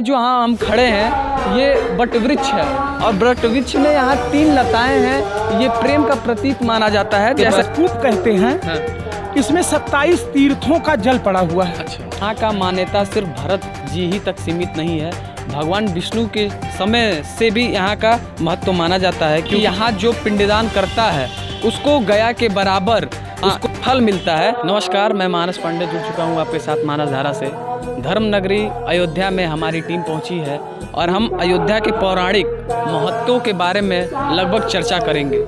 जो हम खड़े हैं ये बट वृक्ष है और बट वृक्ष में यहाँ 3 लताएं हैं। ये प्रेम का प्रतीक माना जाता है, जैसा कूप कहते हैं। इसमें 27 तीर्थों का जल पड़ा हुआ है। यहाँ का मान्यता सिर्फ भरत जी ही तक सीमित नहीं है, भगवान विष्णु के समय से भी यहाँ का महत्व माना जाता है कि यहाँ जो पिंडदान करता है उसको गया के बराबर उसको फल मिलता है। नमस्कार, मैं मानस पांडे जुड़ चुका हूँ आपके साथ मानस धारा से। धर्म नगरी अयोध्या में हमारी टीम पहुँची है और हम अयोध्या के पौराणिक महत्वों के बारे में लगभग चर्चा करेंगे।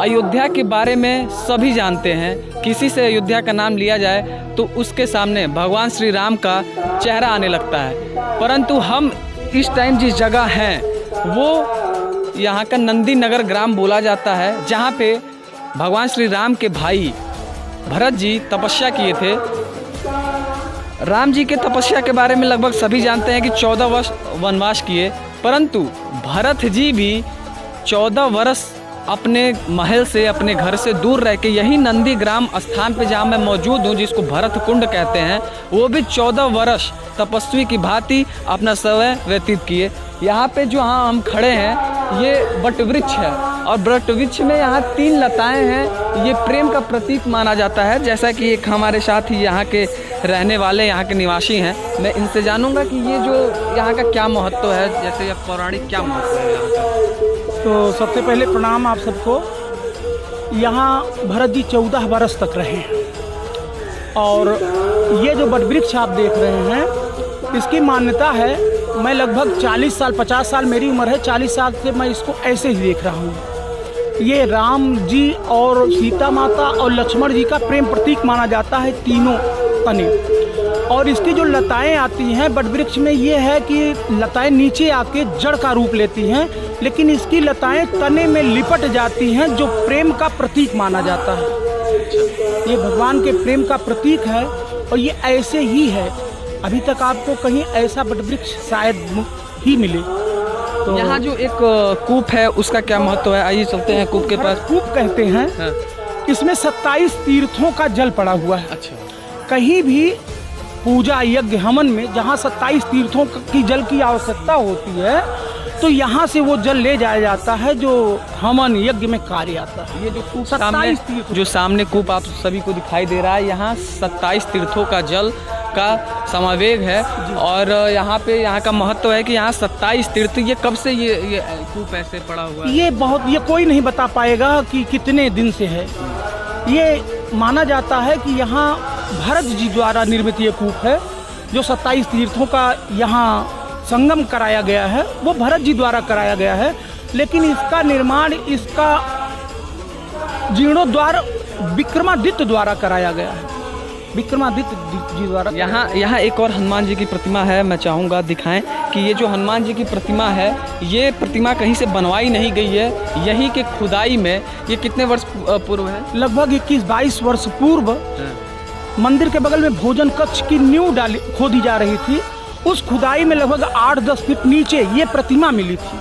अयोध्या के बारे में सभी जानते हैं, किसी से अयोध्या का नाम लिया जाए तो उसके सामने भगवान श्री राम का चेहरा आने लगता है। परंतु हम इस टाइम जिस जगह हैं वो यहाँ का नंदी नगर ग्राम बोला जाता है, जहाँ पे भगवान श्री राम के भाई भरत जी तपस्या किए थे। राम जी के तपस्या के बारे में लगभग सभी जानते हैं कि 14 वर्ष वनवास किए, परंतु भरत जी भी 14 वर्ष अपने महल से, अपने घर से दूर रह के यही नंदी ग्राम स्थान पे जहाँ मैं मौजूद हूँ, जिसको भरत कुंड कहते हैं, वो भी 14 वर्ष तपस्वी की भांति अपना समय व्यतीत किए। यहाँ पे जो हम खड़े हैं ये बट वृक्ष है और बट वृक्ष में यहाँ 3 लताएं हैं। ये प्रेम का प्रतीक माना जाता है, जैसा कि एक हमारे साथ ही यहाँ के रहने वाले, यहाँ के निवासी हैं। मैं इनसे जानूंगा कि ये जो यहाँ का क्या महत्व है, जैसे यह पौराणिक क्या महत्व है यहाँ का। तो सबसे पहले प्रणाम आप सबको। यहाँ भरत जी 14 वर्ष तक रहे और ये जो बट वृक्ष आप देख रहे हैं इसकी मान्यता है, मैं लगभग 40 साल 50 साल मेरी उम्र है, 40 साल से मैं इसको ऐसे ही देख रहा हूँ। ये राम जी और सीता माता और लक्ष्मण जी का प्रेम प्रतीक माना जाता है, तीनों तने। और इसकी जो लताएं आती हैं बट वृक्ष में, ये है कि लताएं नीचे आके जड़ का रूप लेती हैं, लेकिन इसकी लताएं तने में लिपट जाती हैं, जो प्रेम का प्रतीक माना जाता है। ये भगवान के प्रेम का प्रतीक है और ये ऐसे ही है। अभी तक आपको कहीं ऐसा बट वृक्ष शायद ही मिले। तो यहाँ जो एक कूप है उसका क्या महत्व है, आइए चलते हैं कूप के पास। कूप कहते हैं। इसमें 27 तीर्थों का जल पड़ा हुआ है। अच्छा। कहीं भी पूजा यज्ञ हवन में जहाँ 27 तीर्थों की जल की आवश्यकता होती है तो यहाँ से वो जल ले जाया जाता है, जो हवन यज्ञ में कार्य आता है। ये जो कूप सामने कूप आप सभी को दिखाई दे रहा है, यहाँ 27 तीर्थों का जल का समावेग है और यहाँ पे यहाँ का महत्व है कि यहाँ 27 तीर्थ। ये कब से ये कूप ऐसे पड़ा हुआ है? ये कोई नहीं बता पाएगा कि कितने दिन से है। ये माना जाता है कि यहाँ भरत जी द्वारा निर्मित ये कूप है, जो 27 तीर्थों का यहाँ संगम कराया गया है, वो भरत जी द्वारा कराया गया है। लेकिन इसका निर्माण इसका जीर्णोद्धार विक्रमादित्य द्वारा कराया गया है, विक्रमादित्य जी द्वारा। यहाँ एक और हनुमान जी की प्रतिमा है, मैं चाहूँगा दिखाएं कि ये जो हनुमान जी की प्रतिमा है, ये प्रतिमा कहीं से बनवाई नहीं गई है, यहीं के खुदाई में। ये कितने वर्ष पूर्व है? लगभग 21-22 वर्ष पूर्व मंदिर के बगल में भोजन कक्ष की नींव खोदी जा रही थी। उस खुदाई में लगभग 8-10 फीट नीचे ये प्रतिमा मिली थी।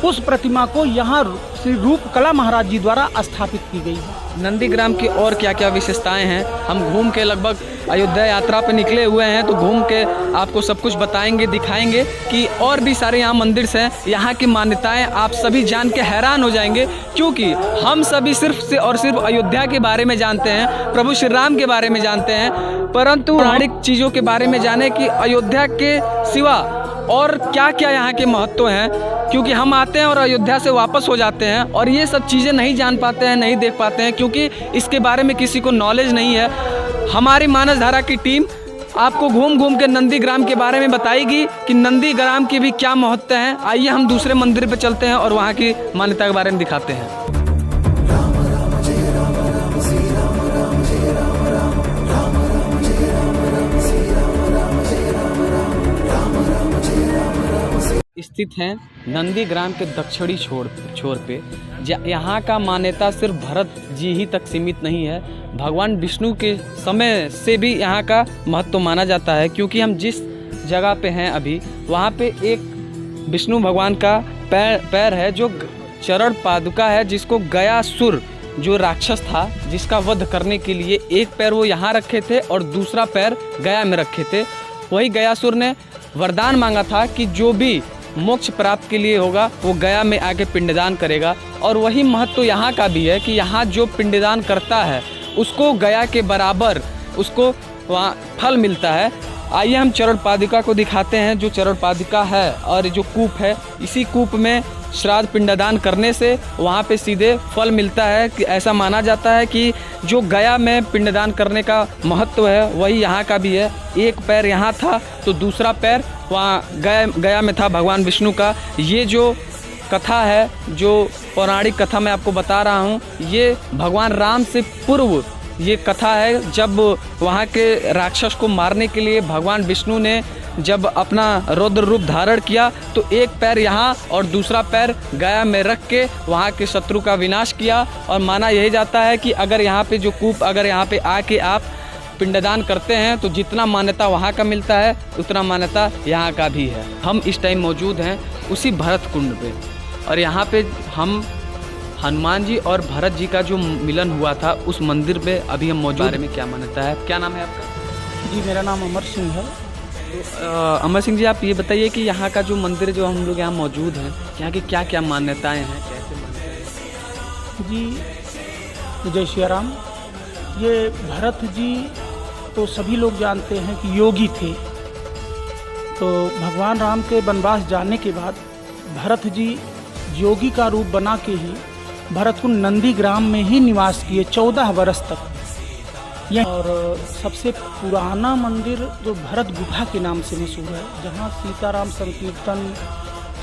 उस प्रतिमा को यहाँ श्री रूपकला महाराज जी द्वारा स्थापित की गई है। नंदीग्राम की और क्या क्या विशेषताएं हैं, हम घूम के लगभग अयोध्या यात्रा पे निकले हुए हैं, तो घूम के आपको सब कुछ बताएंगे, दिखाएंगे कि और भी सारे यहाँ मंदिर हैं। यहाँ की मान्यताएं आप सभी जान के हैरान हो जाएंगे, क्योंकि हम सभी सिर्फ अयोध्या के बारे में जानते हैं, प्रभु श्री राम के बारे में जानते हैं, परंतु पौराणिक चीज़ों के बारे में जाने कि अयोध्या के सिवा और क्या क्या यहाँ के महत्व हैं, क्योंकि हम आते हैं और अयोध्या से वापस हो जाते हैं और ये सब चीज़ें नहीं जान पाते हैं, नहीं देख पाते हैं, क्योंकि इसके बारे में किसी को नॉलेज नहीं है। हमारी मानस धारा की टीम आपको घूम घूम के नंदीग्राम के बारे में बताएगी कि नंदीग्राम की भी क्या महत्व है। आइए हम दूसरे मंदिर पर चलते हैं और वहाँ की मान्यता के बारे में दिखाते हैं। स्थित हैं नंदीग्राम के दक्षिणी छोर पे। यहाँ का मान्यता सिर्फ भरत जी ही तक सीमित नहीं है, भगवान विष्णु के समय से भी यहाँ का महत्व माना जाता है, क्योंकि हम जिस जगह पे हैं अभी, वहाँ पे एक विष्णु भगवान का पैर है, जो चरण पादुका है, जिसको गयासुर जो राक्षस था, जिसका वध करने के लिए एक पैर वो यहाँ रखे थे और दूसरा पैर गया में रखे थे। वही गयासुर ने वरदान मांगा था कि जो भी मोक्ष प्राप्त के लिए होगा वो गया में आके पिंडदान करेगा। और वही महत्व यहाँ का भी है कि यहाँ जो पिंडदान करता है उसको गया के बराबर उसको वहाँ फल मिलता है। आइए हम चरण पादुका को दिखाते हैं, जो चरण पादुका है और जो कूप है, इसी कूप में श्राद्ध पिंडदान करने से वहाँ पे सीधे फल मिलता है। कि ऐसा माना जाता है कि जो गया में पिंडदान करने का महत्व है वही यहाँ का भी है। एक पैर यहाँ था तो दूसरा पैर वहाँ गया में था भगवान विष्णु का। ये जो कथा है, जो पौराणिक कथा मैं आपको बता रहा हूँ, ये भगवान राम से पूर्व ये कथा है। जब वहाँ के राक्षस को मारने के लिए भगवान विष्णु ने जब अपना रौद्र रूप धारण किया तो एक पैर यहाँ और दूसरा पैर गया में रख के वहाँ के शत्रु का विनाश किया। और माना यही जाता है कि अगर यहाँ पे जो कूप अगर यहाँ पे आके आप पिंडदान करते हैं तो जितना मान्यता वहाँ का मिलता है उतना मान्यता यहाँ का भी है। हम इस टाइम मौजूद हैं उसी भरत कुंड पे और यहाँ पे हम हनुमान जी और भरत जी का जो मिलन हुआ था उस मंदिर पे अभी हम मौजूद। बारे में क्या मान्यता है? क्या नाम है आपका? जी मेरा नाम अमर सिंह है। अमर सिंह जी, आप ये बताइए कि यहाँ का जो मंदिर जो हम लोग यहाँ मौजूद हैं, यहाँ की क्या क्या मान्यताएं हैं, कैसे मान्यताएं? जी जय श्री राम। ये भरत जी तो सभी लोग जानते हैं कि योगी थे। तो भगवान राम के वनवास जाने के बाद भरत जी योगी का रूप बना के ही भरतकुंड नंदी ग्राम में ही निवास किए 14 वर्ष तक। और सबसे पुराना मंदिर जो भरत गुफा के नाम से मशहूर है, जहाँ सीताराम संकीर्तन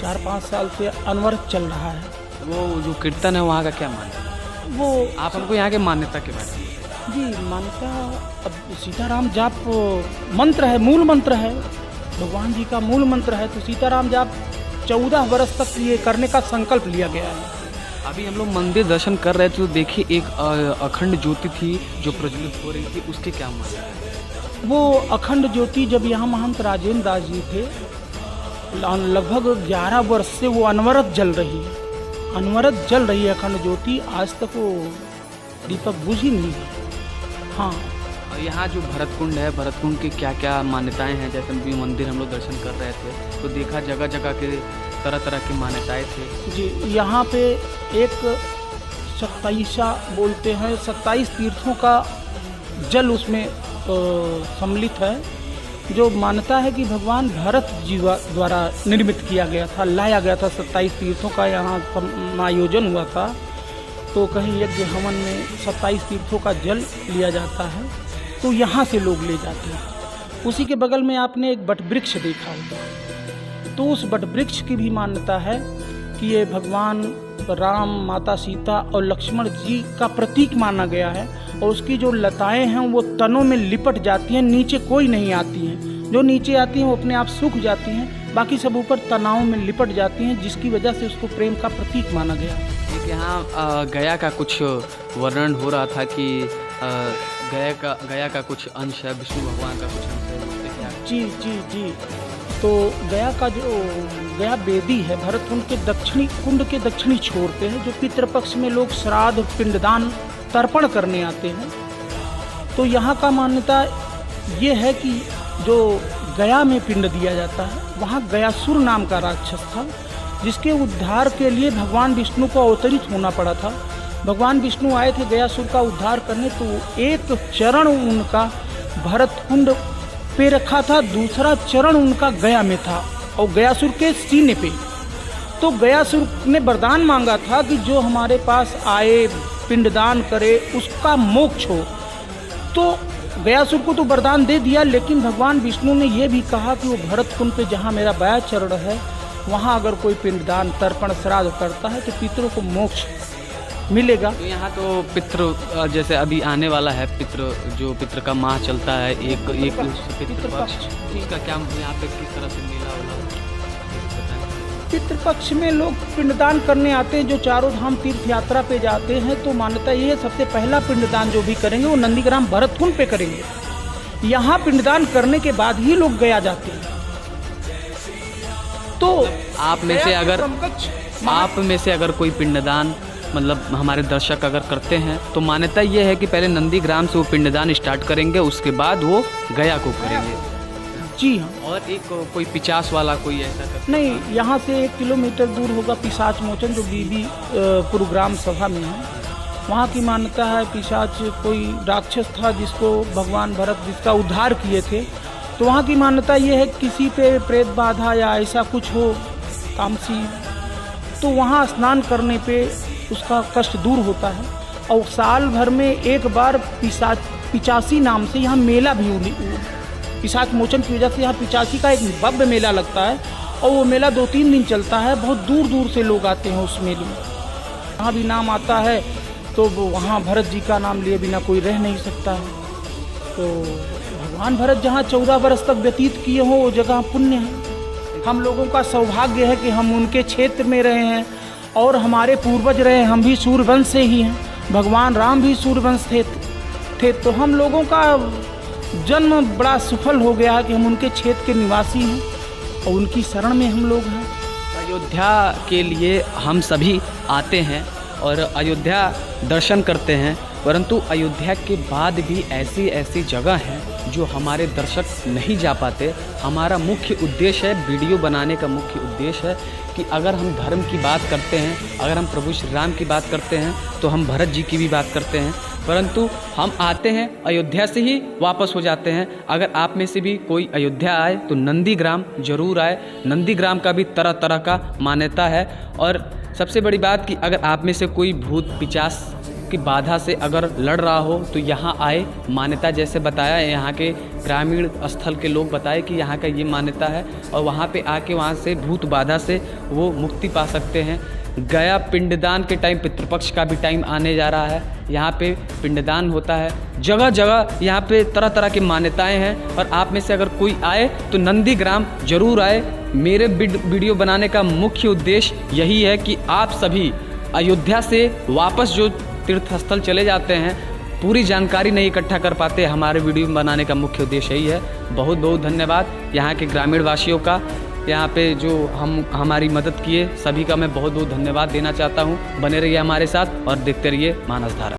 4-5 साल से अनवरत चल रहा है। वो जो कीर्तन है वहाँ का क्या मान्यता है? वो आप हमको यहाँ के मान्यता के बारे में? जी मान्यता, अब सीताराम जाप मंत्र है, मूल मंत्र है, भगवान जी का मूल मंत्र है। तो सीताराम जाप 14 वर्ष तक ये करने का संकल्प लिया गया है। अभी हम लोग मंदिर दर्शन कर रहे थे तो देखिए एक अखंड ज्योति थी जो प्रज्वलित हो रही थी, उसके क्या मान्यता है? वो अखंड ज्योति जब यहाँ महंत राजेंद्र दास जी थे, लगभग 11 वर्ष से वो अनवरत जल रही है, अनवरत जल रही है अखंड ज्योति। आज तक वो दीपक बुझ ही नहीं है। हाँ, और यहाँ जो भरत कुंड है, भरत कुंड की क्या क्या मान्यताएं हैं? जैसे भी मंदिर हम लोग दर्शन कर रहे थे तो देखा जगह जगह के तरह तरह की मान्यताएं थे। जी यहाँ पे एक 27 बोलते हैं, 27 तीर्थों का जल उसमें सम्मिलित है। जो मान्यता है कि भगवान भरत जी द्वारा निर्मित किया गया था, लाया गया था। 27 तीर्थों का यहाँ आयोजन हुआ था। तो कहीं यज्ञ हवन में 27 तीर्थों का जल लिया जाता है, तो यहाँ से लोग ले जाते हैं। उसी के बगल में आपने एक बट वृक्ष देखा होगा, तो उस बट वृक्ष की भी मान्यता है कि ये भगवान राम, माता सीता और लक्ष्मण जी का प्रतीक माना गया है। और उसकी जो लताएं हैं वो तनों में लिपट जाती हैं, नीचे कोई नहीं आती हैं। जो नीचे आती हैं वो अपने आप सूख जाती हैं, बाकी सब ऊपर तनाव में लिपट जाती हैं, जिसकी वजह से उसको प्रेम का प्रतीक माना गया। एक यहाँ गया का कुछ वर्णन हो रहा था कि गया का कुछ अंश है, विष्णु भगवान का कुछ अंश है। जी जी जी। तो गया का जो गया बेदी है, भरत कुंड के दक्षिणी कुंड के दक्षिणी छोर पे है, जो पितृपक्ष में लोग श्राद्ध पिंडदान तर्पण करने आते हैं। तो यहाँ का मान्यता ये है कि जो गया में पिंड दिया जाता है, वहाँ गयासुर नाम का राक्षस था, जिसके उद्धार के लिए भगवान विष्णु को अवतरित होना पड़ा था। भगवान विष्णु आए थे गयासुर का उद्धार करने, तो एक चरण उनका भरत कुंड पे रखा था, दूसरा चरण उनका गया में था और गयासुर के सीने पे। तो गयासुर ने वरदान मांगा था कि जो हमारे पास आए पिंडदान करे उसका मोक्ष हो। तो गयासुर को तो वरदान दे दिया, लेकिन भगवान विष्णु ने यह भी कहा कि वो भरत कुंड पे जहाँ मेरा बाया चरण है वहाँ अगर कोई पिंडदान तर्पण श्राद्ध करता है तो पितरों को मोक्ष मिलेगा। तो यहाँ तो पितृ जैसे अभी आने वाला है पितृ का माह चलता है, एक पितृपक्ष, उसका क्या यहाँ पे किस तरह से मेला वाला? पितृपक्ष में लोग पिंडदान करने आते हैं, जो चारों धाम तीर्थ यात्रा पे जाते हैं। तो मान्यता ये है सबसे पहला पिंडदान जो भी करेंगे वो नंदीग्राम भरत कुंड पे करेंगे। यहाँ पिंडदान करने के बाद ही लोग गया जाते हैं। तो आप में से अगर कोई पिंडदान मतलब हमारे दर्शक अगर करते हैं तो मान्यता ये है कि पहले नंदीग्राम से वो पिंडदान स्टार्ट करेंगे, उसके बाद वो गया को करेंगे। जी हाँ। और एक कोई पिचास वाला कोई ऐसा करता नहीं, यहाँ से 1 किलोमीटर दूर होगा पिशाच मोचन, जो बीबी पुरग्राम सभा में है। वहाँ की मान्यता है पिशाच कोई राक्षस था जिसको भगवान भरत जिसका उद्धार किए थे। तो वहाँ की मान्यता ये है कि किसी पे प्रेत बाधा या ऐसा कुछ हो तामसी, तो वहाँ स्नान करने पे उसका कष्ट दूर होता है। और साल भर में एक बार पिचासी नाम से यहाँ मेला भी पिशाच मोचन की वजह से यहाँ पिचासी का एक भव्य मेला लगता है और वो मेला 2-3 दिन चलता है। बहुत दूर दूर से लोग आते हैं उस मेले में। वहाँ भी नाम आता है तो वहाँ भरत जी का नाम लिए बिना कोई रह नहीं सकता है। तो भगवान भरत जहाँ 14 वर्ष तक व्यतीत किए हों वो जगह पुण्य है। हम लोगों का सौभाग्य है कि हम उनके क्षेत्र में रहे हैं और हमारे पूर्वज रहे। हम भी सूर्यवंश से ही हैं, भगवान राम भी सूर्यवंश थे। तो हम लोगों का जन्म बड़ा सफल हो गया है कि हम उनके क्षेत्र के निवासी हैं और उनकी शरण में हम लोग हैं। अयोध्या के लिए हम सभी आते हैं और अयोध्या दर्शन करते हैं, परंतु अयोध्या के बाद भी ऐसी ऐसी जगह हैं जो हमारे दर्शक नहीं जा पाते। हमारा मुख्य उद्देश्य है, वीडियो बनाने का मुख्य उद्देश्य है कि अगर हम धर्म की बात करते हैं, अगर हम प्रभु श्री राम की बात करते हैं तो हम भरत जी की भी बात करते हैं, परंतु हम आते हैं अयोध्या से ही वापस हो जाते हैं। अगर आप में से भी कोई अयोध्या आए तो नंदीग्राम जरूर आए। नंदीग्राम का भी तरह तरह का मान्यता है। और सबसे बड़ी बात कि अगर आप में से कोई भूत पिचास की बाधा से अगर लड़ रहा हो तो यहाँ आए। मान्यता जैसे बताया है, यहाँ के ग्रामीण स्थल के लोग बताए कि यहाँ का ये मान्यता है और वहाँ पे आके वहाँ से भूत बाधा से वो मुक्ति पा सकते हैं। गया पिंडदान के टाइम, पितृपक्ष का भी टाइम आने जा रहा है, यहाँ पे पिंडदान होता है। जगह जगह यहाँ पे तरह तरह की मान्यताएं हैं और आप में से अगर कोई आए तो नंदीग्राम जरूर आए। मेरे वीडियो बनाने का मुख्य उद्देश्य यही है कि आप सभी अयोध्या से वापस जो तीर्थ स्थल चले जाते हैं, पूरी जानकारी नहीं इकट्ठा कर पाते, हमारे वीडियो बनाने का मुख्य उद्देश्य यही है। बहुत बहुत धन्यवाद यहाँ के ग्रामीण वासियों का, यहाँ पे जो हमारी मदद किए सभी का मैं बहुत बहुत धन्यवाद देना चाहता हूँ। बने रहिए हमारे साथ और देखते रहिए मानसधारा।